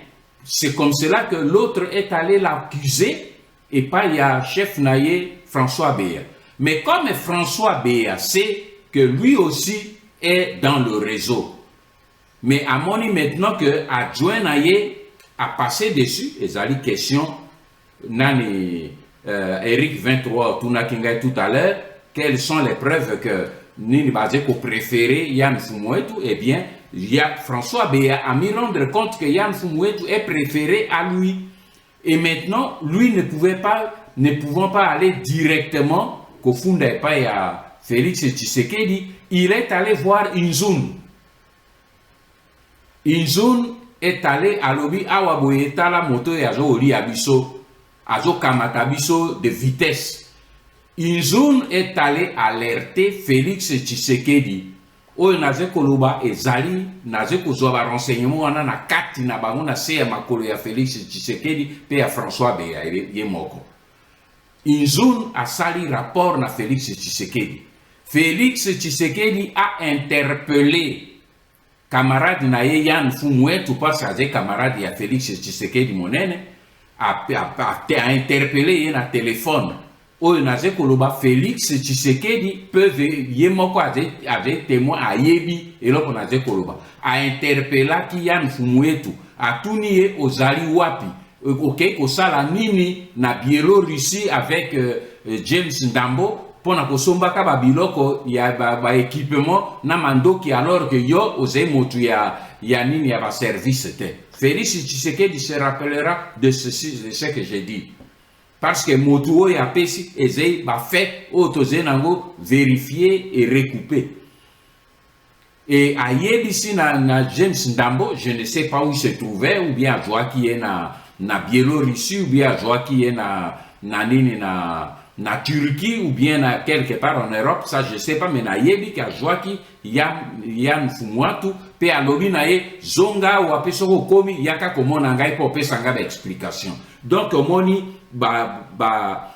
c'est comme cela que l'autre est allé l'accuser et pas il y a chef naïe François Béa. Mais comme François Béa sait que lui aussi est dans le réseau. Mais à mon avis maintenant que adjoint naïe a passé dessus, et ça dit question, Nani Eric 23 tout à l'heure, quelles sont les preuves que Nini Bazeko préféré Yann Fumuatu? Eh bien, François Béa a mis rendre compte que Yann Fumuatu est préféré à lui. Et maintenant, lui ne pouvant pas aller directement qu'au fond des pas à Félix Tshisekedi, il est allé voir Inzoun. Inzoun est allé à l'obi awaboye tala moto et azo oli abiso, azo kamata biso de vitesse. Inzoun est allé alerter Félix Tshisekedi. Oyo naze koloba ezali naze kozwa renseignement wana na kati na bango na se ya makolo ya Félix Tshisekedi pe ya François Béa ye moko. Inzoun a sali rapport na Félix Tshisekedi. Félix Tshisekedi a interpellé camarade na ye Yann Fumuatu parce que camarade ya Félix Tshisekedi monene a interpellé ye na téléphone. Oyo naze koloba Félix Tshisekedi peut ye moko avec témoin a yebi et loko naze koloba a interpellé ki Yann Fumuatu a tuniye ozali wapi ok kosala nini na Biélorussie avec James Ndambo pona kosombaka ba biloko ya ba équipement na mandoki alors que yo ozai motu ya nini ya ba service te. Félix Tshisekedi se rappellera de ceci, de ce que j'ai dit. Parce que motu o ya pesi ezai ba fait otoze nango vérifier et recouper. Et à Yébissi na James Ndambo, je ne sais pas où il se trouvait, ou bien à Joa qui est na Biélorussie, ou bien à Joa qui est na Turquie, ou bien à quelque part en Europe, ça je ne sais pas, mais na Yébi qui a Joa qui Yann Fumwatu, pe à lobi na ye zonga ou ape soko komi yaka komona ngai po pe sanga ba explication. Donc moni ba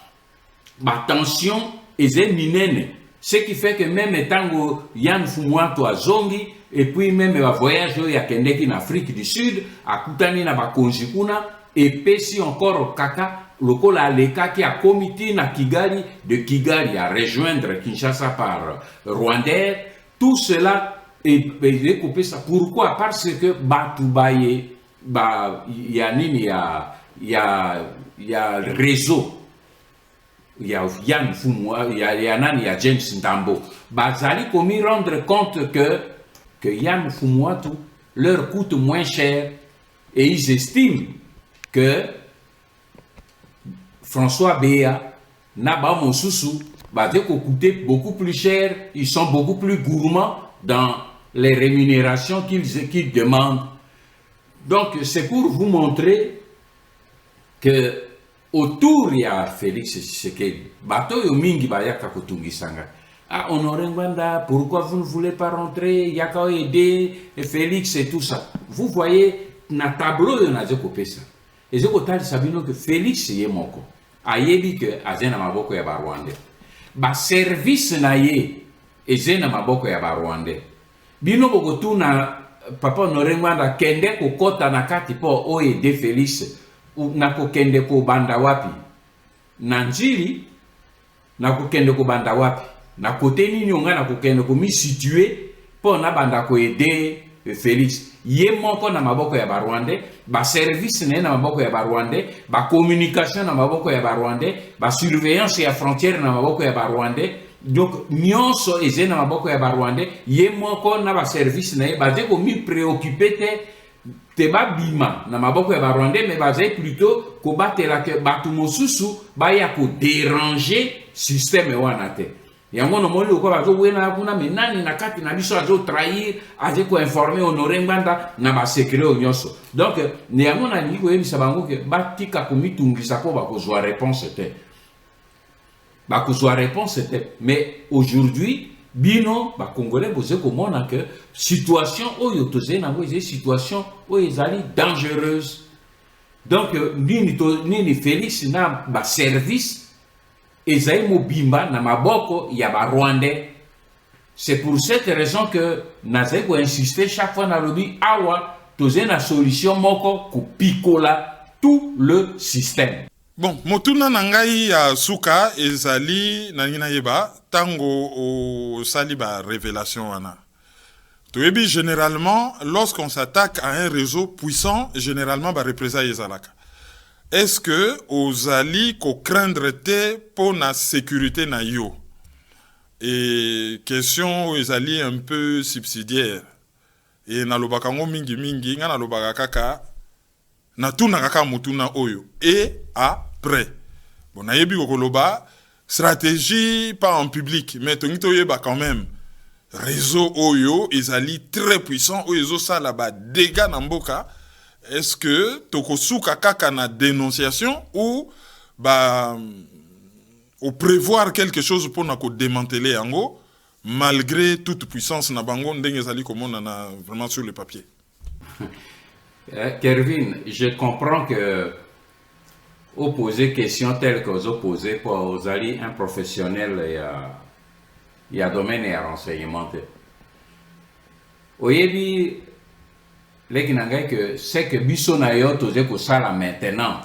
tension eze minene. Ce qui fait que même étant Yann Fumwatu a zongi, et puis même va voyage ya kendeki en Afrique du Sud, à Koutani na ba konjikuna, et pesi encore kaka, lokola leka qui a comité na Kigali, de Kigali à rejoindre Kinshasa par Rwandais, tout cela est coupé ça. Pourquoi? Parce que Batoubaye, il y a le réseau. Il y a Yann Fumwa, il y a James Ndambo. Bazali commis rendre compte que Yann Fumwa tout leur coûte moins cher et ils estiment que François Béa, Naba Monsusu, va coûter beaucoup plus cher, ils sont beaucoup plus gourmands dans les rémunérations qu'ils demandent. Donc c'est pour vous montrer que autour il y a Félix Tshisekedi. Bato yo mingi ba yaka kotungisanga. Ah, Honoré Ngwanda, pourquoi vous ne voulez pas rentrer? Yaka aider Félix et tout ça. Vous voyez, na tableau yo na zeko pesa. Et zeko tali sabino que Félix ye moko. Ayebi que azena maboko ya ba Rwandais. Ba service na ye ezena maboko ya ba Rwandais. Bino bokotu na Papa Honoré Ngwanda kende ko kota na kati po o aider Félix. Na kokende ko banda wapi na njiri na kokende ko banda wapi na kote nini onga na kokende ko mi situer po na banda ko aider Félix ye moko na maboko ya Barwandais ba service na maboko ya Barwandais ba communication na maboko ya Barwandais ba surveillance ya frontière na maboko ya Barwandais. Donc nyonso eze na maboko ya Barwandais ye moko na ba service na ye ba de ko mi préoccuper te ba bima na maboko ya Barwandais mais bazai plutôt ko batela ke batu mosusu ba ya ko déranger système wana te. Yango no moli ko bazo wena kuna menani na kati na biso azo trahir aje ko informer Honoré Ngwanda na ba secret onyoso. Donc ne yango na niko yebisa bango ke batika ko mitungisa ko ba ko zwa réponse te. Ba ko zwa réponse te. Mais aujourd'hui bino ba congolais boze komona que situation oyo toze na ngo situation oyo ezali dangereuse. Donc nini Félix na ba service ezali mobimba na maboko ya ba Rwandais. C'est pour cette raison que nazali ko insister chaque fois na lobi awa toze na solution moko ko pikola tout le système. Bon, motuna nangai ya suka ezali nangina yeba tango o saliba révélation wana. Toyebi généralement lorsqu'on s'attaque à un réseau puissant, généralement ba représailles ezalaka. Est-ce que ozali ko craindre te pour na sécurité na yo? Et question ezali un peu subsidiaire. Et na lobaka ngo mingi mingi nga na lobaka kaka na tuna kaka mutuna oyo et après bon nayebi kokoloba stratégie pas en public mais tongito yeba quand même réseau oyo ezali très puissant oyo ezo sala ba dégâts na mboka. Est-ce que tokosuka kaka na dénonciation ou ba ou prévoir quelque chose pour na ko démanteler yango malgré toute puissance na bango ndenge ezali komona na vraiment sur le papier? Kervin, je comprends que opposer questions telles que vous opposez pour aux alliés un professionnel il y a domaine et renseignement. Oyebi les que c'est que biso na yo toze ko sala maintenant.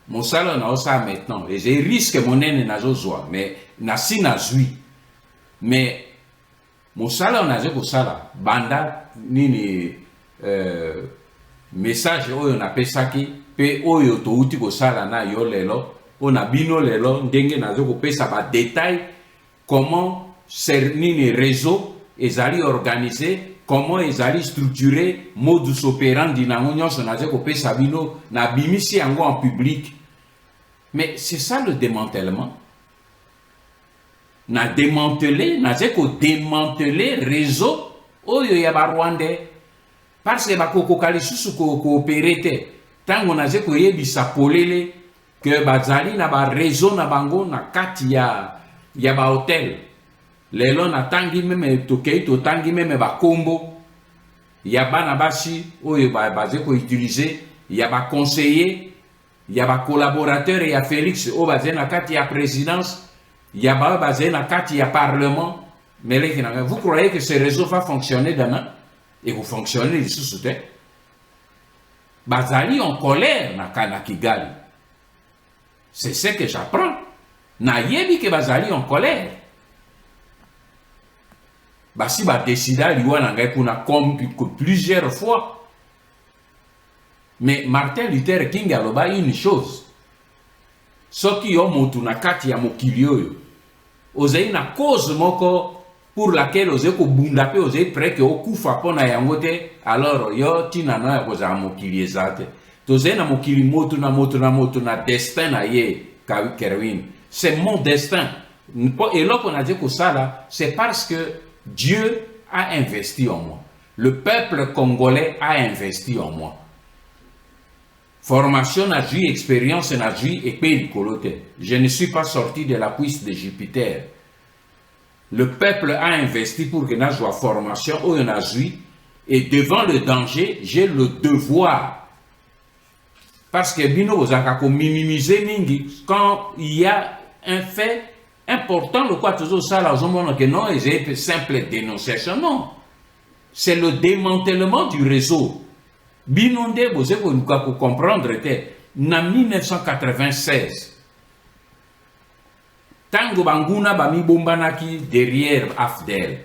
Mon sala na osa maintenant et j'ai risque monene na zozwa mais na si na zui. Mais mon sala na ko sala banda nini message oyo na pesaki pe oyo touti kosala na yo lelo ona bino lelo ndenge nazo kopesa ba détail comment nini réseau ezali organisé, comment ezali structuré, modus operandi nango nyonso nazo kopesa bino na bimisi yango en public. Mais c'est ça le démantèlement. Na démantelé, nazo ko démanteler réseau oyo ya ba Rwandais parce que ba kokokali susu ko coopérer te. Tango nazo ko yebisa polele que bazali na ba réseau na bango na kati ya ba hôtel. Lelo na tangi meme tokei to tangi meme ba kombo ya bana basi oyo baze ko utiliser ya ba conseiller ya ba collaborateur ya Félix o baze na kati ya présidence ya ba baze na kati ya parlement. Mais vous croyez que ce réseau va fonctionner demain et vous fonctionnez les sous-souterrains? Bazali en colère na Kigali. C'est ce que j'apprends. Na yebi que bazali en colère. Basi ba décida liwa na ngai kuna plusieurs fois. Mais Martin Luther King aloba une chose. Soki yo motu na kati ya mokili oyo. Ozei na cause moko pour laquelle ozei ko bunda pe ozei prêt que okufa pona yango te, alors yo tina na ko za mokili ezate. Tozei na mokili motu na destin na ye Kerwin. C'est mon destin. Et là qu'on a dit que ça, c'est parce que Dieu a investi en moi. Le peuple congolais a investi en moi. Formation n'a joué, expérience n'a joué et pays coloté. Je ne suis pas sorti de la cuisse de Jupiter. Le peuple a investi pour que nous jouions formation où on a joué. Et devant le danger, j'ai le devoir. Parce que bino ozakako minimiser mingi quand il y a un fait important, le quoi toujours ça là aux que non, c'est simple dénonciation, non. C'est le démantèlement du réseau. Binonde vous avez comprendre que en 1996 tango banguna bami bombanaki derrière Afdel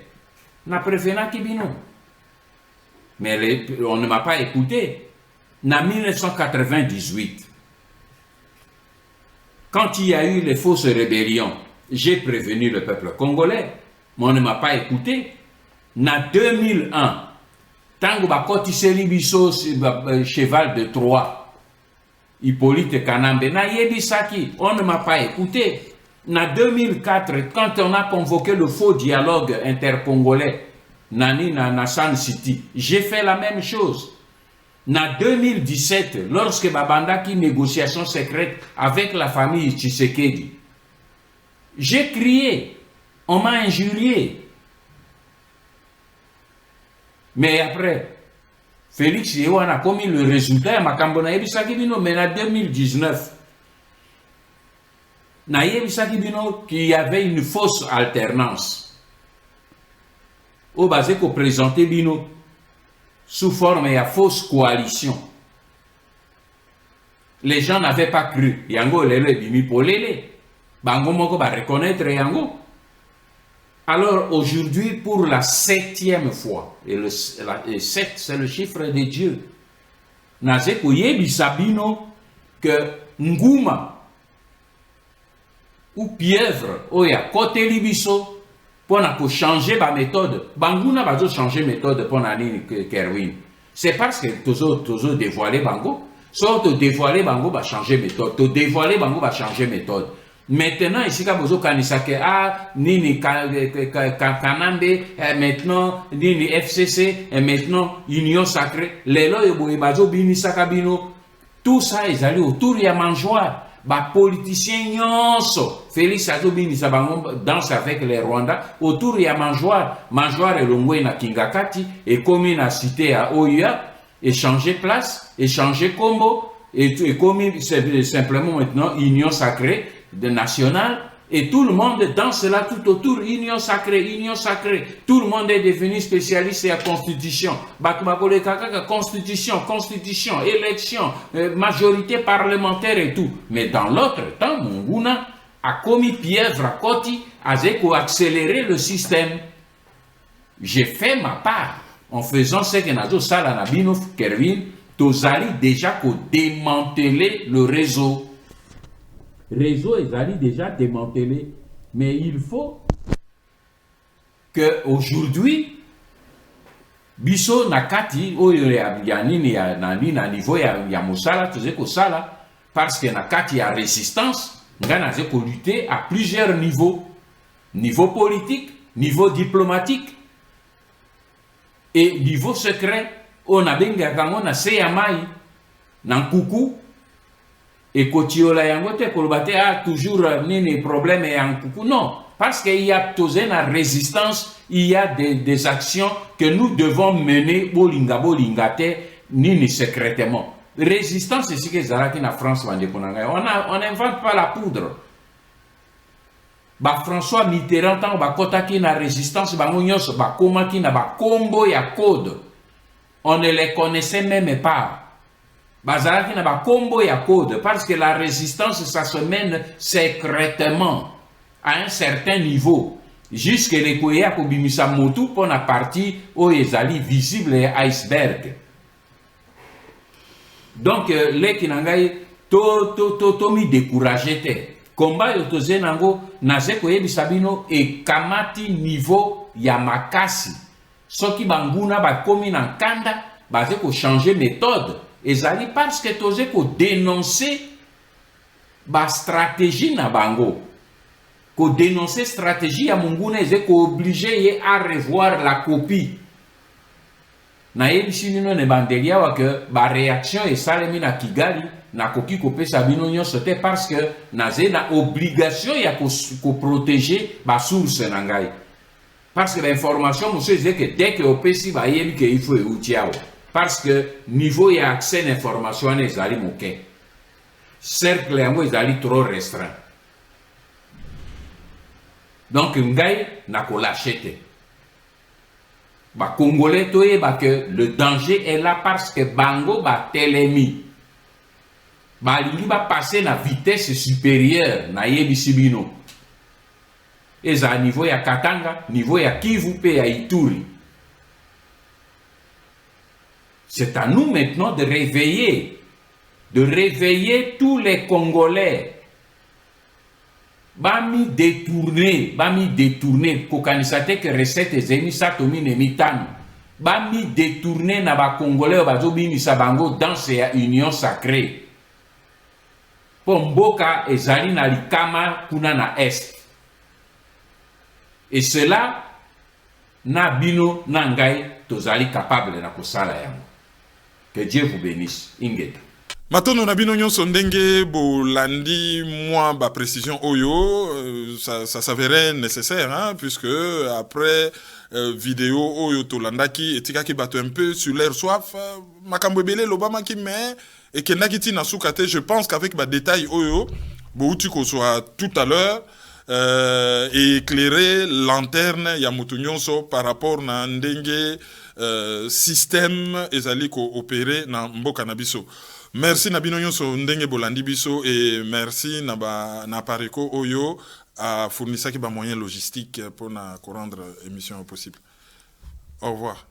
na prévenaki bino. Mais on ne m'a pas écouté. En 1998, quand il y a eu les fausses rébellions, j'ai prévenu le peuple congolais, mais on ne m'a pas écouté. En 2001, tango bakotiseli biso cheval de Troie, Hippolyte Kanambe, na yebisaki, on ne m'a pas écouté. En 2004, quand on a convoqué le faux dialogue intercongolais, Nani na San City, j'ai fait la même chose. En 2017, lorsque Babandaki négociation secrète avec la famille Tshisekedi, j'ai crié, on m'a injurié. Mais après, Félix Yewan a commis le résultat, mais en 2019, qu'il y avait une fausse alternance. Au basé qu'on présentait Bino sous forme de fausse coalition. Les gens n'avaient pas cru. Yango lele bimi polele. Bango moko ba reconnaître Yango. Alors aujourd'hui, pour la 7e fois, et le 7 c'est le chiffre de Dieu, naze koyebi sabino que Nguma ou Pièvre oya côté libiso pour changer ma méthode. Banguna va changer méthode pour nani Kerwin. C'est parce que toujours dévoilé Bango. Soit te dévoiler Bango va changer méthode. Te dévoiler Bango va changer méthode. Maintenant ici quand vous kanisake nini Kanambe maintenant nini FCC et maintenant Union Sacrée. Lelo eboye bazo bini sakabino. Tout ça ils allaient autour ya mangeoire. Ba politicien nyonso Félix Azobini Sabango danse avec les Rwandais autour il y a mangeoire et longwe na Kingakati et commune à cité à Oya échanger place échanger combo et commune simplement maintenant union sacrée de nationale et tout le monde danse là tout autour union sacrée tout le monde est devenu spécialiste à constitution constitution élection majorité parlementaire et tout mais dans l'autre temps Munguna a commis pièvre à Koti a accéléré le système. J'ai fait ma part en faisant ce que Nazo Sala Nabino Kerwin tozali déjà ko démanteler le réseau. Réseau est déjà démantelé, mais il faut que aujourd'hui biso nakati oyo ya nini ya na niveau ya mosala toze ko sala parce que nakati ya résistance ngana ze ko lutter à plusieurs niveaux, niveau politique, niveau diplomatique et niveau secret. On a benga kango na seyamai na nkuku et kotiola yango te kolobate toujours nini problème ya nkuku. Non, parce qu'il y a tosé la résistance, il y a des actions que nous devons mener bolingate nini secrètement. Résistance, c'est ce que Zaraki na France on n'invente pas la poudre. François Mitterrand tant kotaki na résistance bango nyonso komaki na kombo ya code. On ne les connaissait même pas. Bazaraki na kombo ya code parce que la résistance ça se mène secrètement à un certain niveau jusque les koya ko bimisa motu pour la partie où ezali visible iceberg. Donc les kinangai to mi découragé te. Combat yo toze nango naze koyebisa bino e kamati niveau ya makasi. Soki banguna bakomi na kanda baze ko changer méthode ezali parce que toze ko dénoncer ba stratégie na bango. Ko dénoncer stratégie ya munguna eze ko obligé à revoir la copie. Na yebisi nino ne bandelia wa que ba réaction e salemi na Kigali na koki kopesa bino nyonso te parce que naze na obligation ya ko protéger ba source na ngai. Parce que l'information monsieur disait que dès que opesi ba yebi que il faut eutiao parce que niveau ya accès d'information ne zali moke. Cercle yango ezali trop restreint. Donc ngai na ko lâcher. Ba Congolais toye ba que le danger est là parce que bango ba telemi. Ba lingi ba passer na vitesse supérieure na yebisi bino. Eza niveau ya Katanga, niveau ya Kivu pe ya Ituri. C'est à nous maintenant de réveiller tous les Congolais. Bami détourner, kokanisate que recette ezemi satomi ne mitano. Bami détourner na ba Congolais bazo bimi sabango dans ces union sacrée. Pomboka ezali na likama kuna na est. Et cela na bino na ngai tozali capable na kosala yango. Que Dieu vous bénisse. Ingeta. Matono na bino nyonso ndenge bolandi moi ba précision oyo ça s'avérait nécessaire hein, puisque après vidéo oyo tolandaki etikaki bato un peu sur leur soif makambo ebele lobama ki mais et kendaki tina sukate. Je pense qu'avec ba détail oyo bouti ko soit tout à l'heure et éclairer lanterne ya mutu nyonso par rapport na ndenge système ezali ko opérer na mboka na biso. Merci Nabino Nyonso ndenge bolandi biso et merci na Pareko Oyo a fourni ça qui ba moyen logistique pour na rendre émission possible. Au revoir.